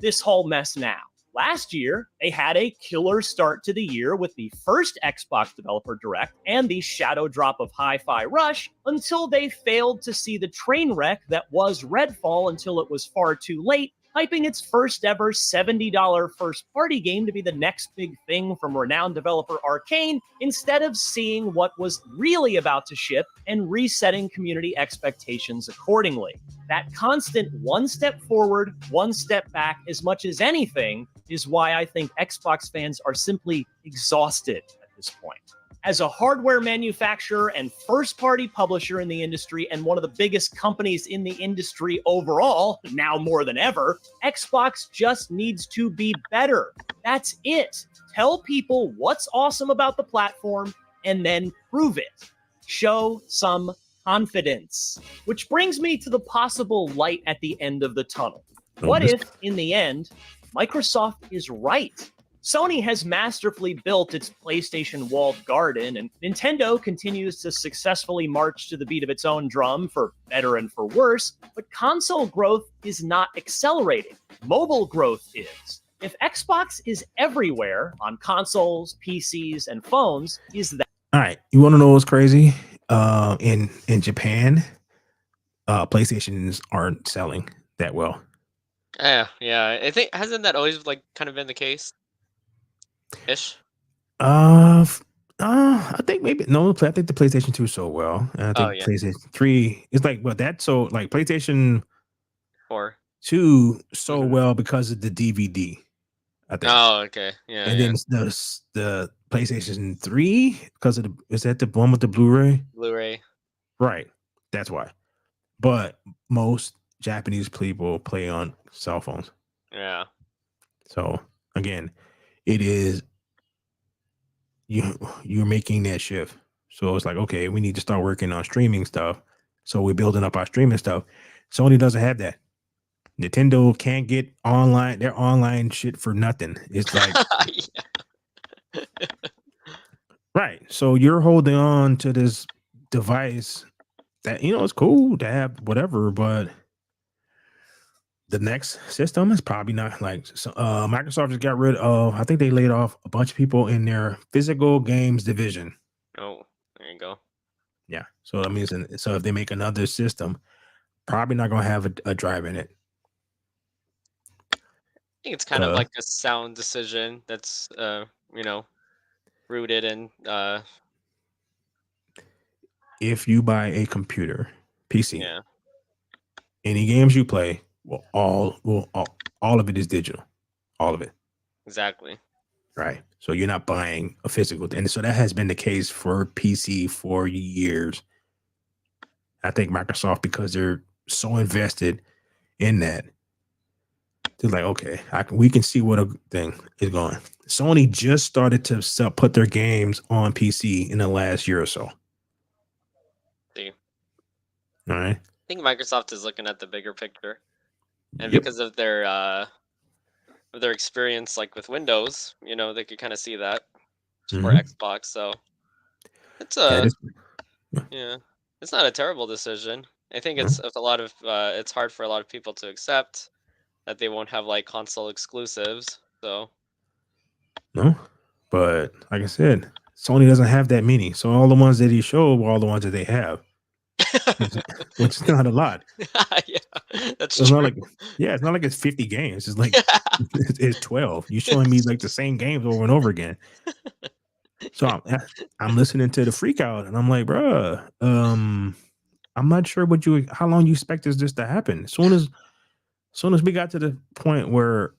this whole mess now. Last year, they had a killer start to the year with the first Xbox developer direct and the shadow drop of Hi-Fi Rush until they failed to see the train wreck that was Redfall until it was far too late, hyping its first ever $70 first party game to be the next big thing from renowned developer Arcane, instead of seeing what was really about to ship and resetting community expectations accordingly. That constant one step forward, one step back, as much as anything, is why I think Xbox fans are simply exhausted at this point. As a hardware manufacturer and first-party publisher in the industry and one of the biggest companies in the industry overall, now more than ever, Xbox just needs to be better. That's it. Tell people what's awesome about the platform and then prove it. Show some confidence. Which brings me to the possible light at the end of the tunnel. What if, in the end, Microsoft is right? Sony has masterfully built its PlayStation walled garden, and Nintendo continues to successfully march to the beat of its own drum, for better and for worse, but console growth is not accelerating. Mobile growth is. If Xbox is everywhere on consoles, PCs, and phones, is that... All right. You want to know what's crazy? In Japan, PlayStations aren't selling that well. Yeah. I think, hasn't that always kind of been the case? Ish. I think maybe no. I think the PlayStation 2 sold well, and I think PlayStation 3 is PlayStation 4. 2 sold well because of the DVD. I think. Oh, okay. Yeah. And then the PlayStation 3 because of is that the one with the Blu-ray? Blu-ray. Right. That's why. But most Japanese people play on cell phones. Yeah. So again, it is you're making that shift. So it's like, okay, we need to start working on streaming stuff. So we're building up our streaming stuff. Sony doesn't have that. Nintendo can't get their online shit for nothing. It's like right. So you're holding on to this device that it's cool to have whatever, but the next system is probably not Microsoft just got rid of, I think they laid off a bunch of people in their physical games division. Oh, there you go. Yeah. So that means, so if they make another system, probably not going to have a drive in it. think it's kind of Uh, like a sound decision that's rooted in if you buy a computer, PC, yeah. any games you play, all of it is digital, all of it, Exactly. right? So you're not buying a physical, and so that has been the case for PC for years. I think Microsoft, because they're so invested in that, they're like, okay, we can see what a thing is going. Sony just started to put their games on PC in the last year or so. See. All right. I think Microsoft is looking at the bigger picture. And Yep. because of their experience like with Windows, they could kind of see that for Mhm. Xbox. So it's That is, yeah, it's not a terrible decision. I think no, it's a lot of it's hard for a lot of people to accept that they won't have like console exclusives. So no, but like I said, Sony doesn't have that many. So all the ones that he showed were all the ones that they have, which is not a lot. yeah, that's It's not true. like, it's not like it's 50 games. It's like it's 12. You're showing me like the same games over and over again. So I'm listening to the freak out, and I'm like, bruh, I'm not sure how long you expect this to happen. Soon as we got to the point where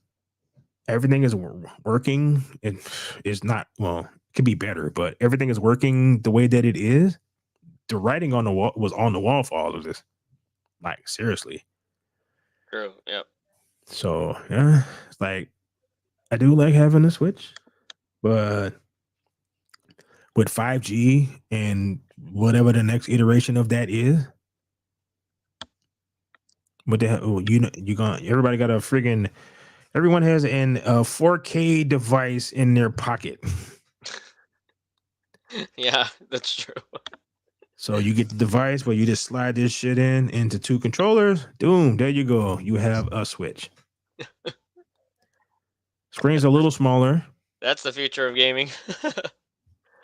everything is working, it is not, well, it could be better, but everything is working the way that it is. The writing on the wall was on the wall for all of this. Like, seriously. True. Yep. So yeah, it's like, I do like having a Switch, but with 5G and whatever the next iteration of that is, what the hell? Oh, everybody got a friggin', everyone has a 4K device in their pocket. Yeah, that's true. So you get the device where you just slide this shit into two controllers. Boom, there you go. You have a Switch. Screen's a little smaller. That's the future of gaming.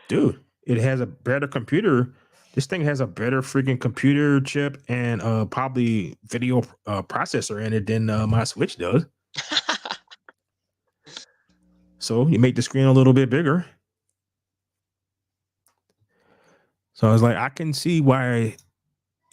Dude, it has a better computer. This thing has a better freaking computer chip and probably video processor in it than my Switch does. So you make the screen a little bit bigger. So I was like, I can see why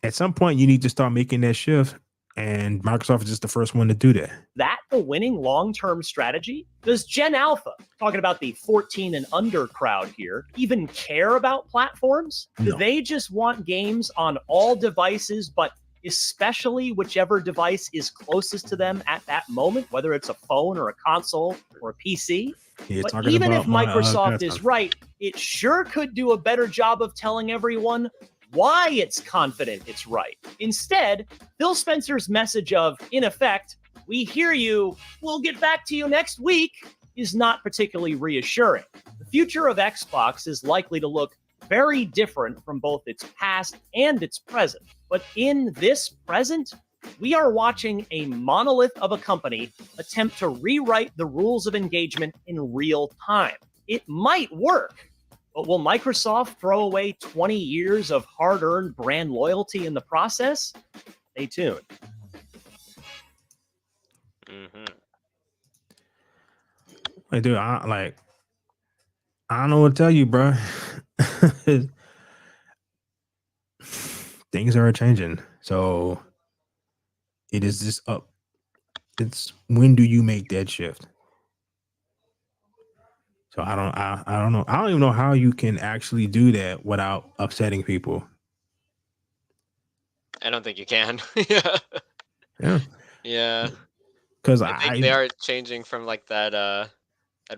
at some point you need to start making that shift. And Microsoft is just the first one to do that. That the winning long-term strategy? Does Gen Alpha, talking about the 14 and under crowd here, even care about platforms? Do No. they just want games on all devices, but especially whichever device is closest to them at that moment, whether it's a phone or a console or a PC? You're But talking even about if my, Microsoft is right, it sure could do a better job of telling everyone why it's confident it's right. Instead, Phil Spencer's message of, in effect, we hear you, we'll get back to you next week, is not particularly reassuring. The future of Xbox is likely to look very different from both its past and its present. But in this present, we are watching a monolith of a company attempt to rewrite the rules of engagement in real time. It might work, but will Microsoft throw away 20 years of hard-earned brand loyalty in the process? Stay tuned. Mm-hmm. Like, dude, I don't know what to tell you, bro. Things are changing. So it is just up. It's when do you make that shift? So I don't know. I don't even know how you can actually do that without upsetting people. I don't think you can. Yeah. Yeah. Yeah. Because I think they are changing from like that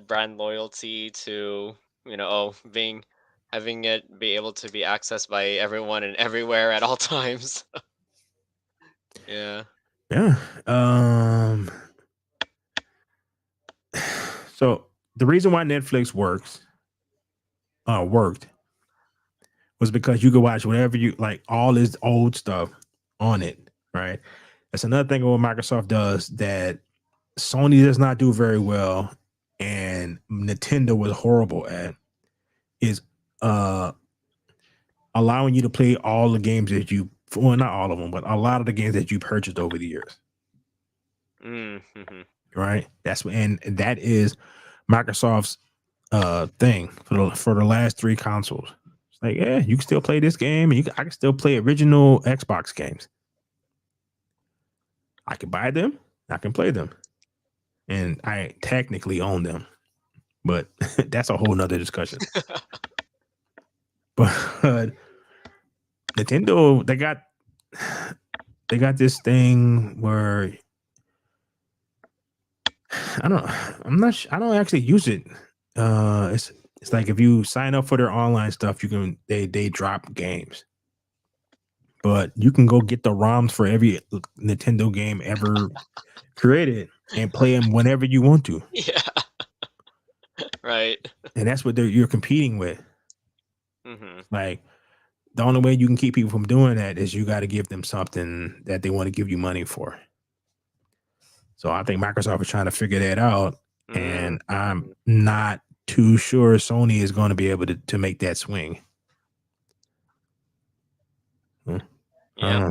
brand loyalty to, having it be able to be accessed by everyone and everywhere at all times. Yeah. Yeah. So the reason why Netflix worked was because you could watch whatever you like, all this old stuff on it, right? That's another thing what Microsoft does that Sony does not do very well, and Nintendo was horrible at, is allowing you to play all the games that not all of them, but a lot of the games that you purchased over the years. Mm-hmm. right? And that is Microsoft's thing for the last 3 consoles. It's like, yeah, you can still play this game, and I can still play original Xbox games. I can buy them, I can play them, and I technically own them, but that's a whole nother discussion. But Nintendo, they got this thing where I don't actually use it. It's like if you sign up for their online stuff, they drop games. But you can go get the ROMs for every Nintendo game ever created and play them whenever you want to. Yeah. Right. And that's what you're competing with. Mm-hmm. Like, the only way you can keep people from doing that is you got to give them something that they want to give you money for. So I think Microsoft is trying to figure that out, and I'm not too sure Sony is going to be able to make that swing. Yeah.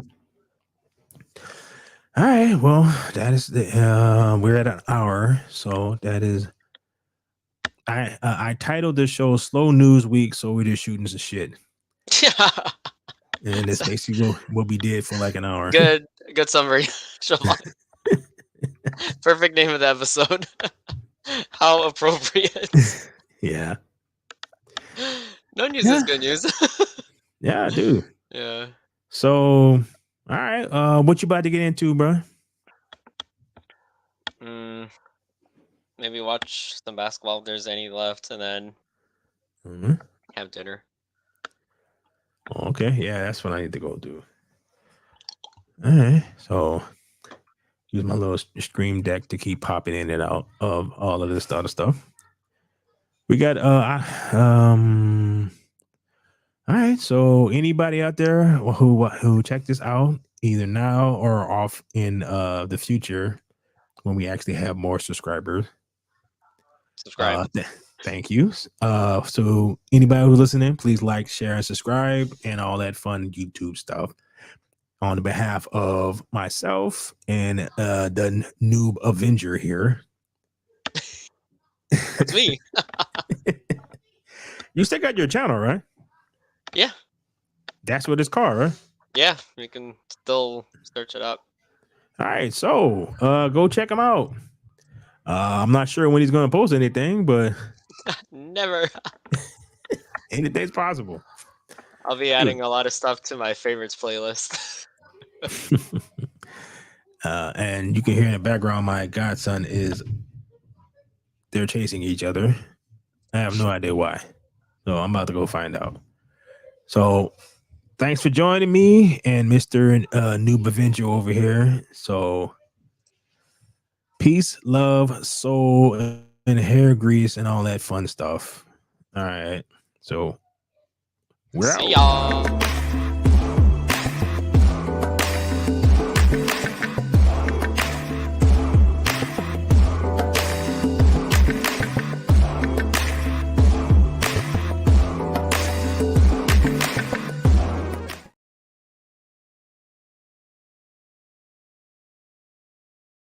All right. Well, that is we're at an hour, so that is. I titled this show "Slow News Week," so we're just shooting some shit, and it's basically what we did for like an hour. Good summary, Siobhan. Perfect name of the episode. How appropriate. Yeah. No news is good news. Yeah, dude. Yeah. So, all right. What you about to get into, bro? Maybe watch some basketball if there's any left, and then have dinner. Okay. Yeah, that's what I need to go do. All right. So, use my little stream deck to keep popping in and out of all of this other stuff. We got all right. So anybody out there who check this out either now or off in the future when we actually have more subscribers, subscribe. Thank you. So anybody who's listening, please like, share, and subscribe, and all that fun YouTube stuff. On behalf of myself and the noob Avenger here. It's me. You still got your channel, right? Yeah. That's what it's called, right? Yeah, you can still search it up. All right, so go check him out. I'm not sure when he's going to post anything, but Never. anything's possible. I'll be adding a lot of stuff to my favorites playlist. And you can hear in the background my godson they're chasing each other. I have no idea why. So I'm about to go find out. So thanks for joining me and Mr. Noob Avenger over here. So peace, love, soul, and hair grease and all that fun stuff. All right. So we're out. See y'all.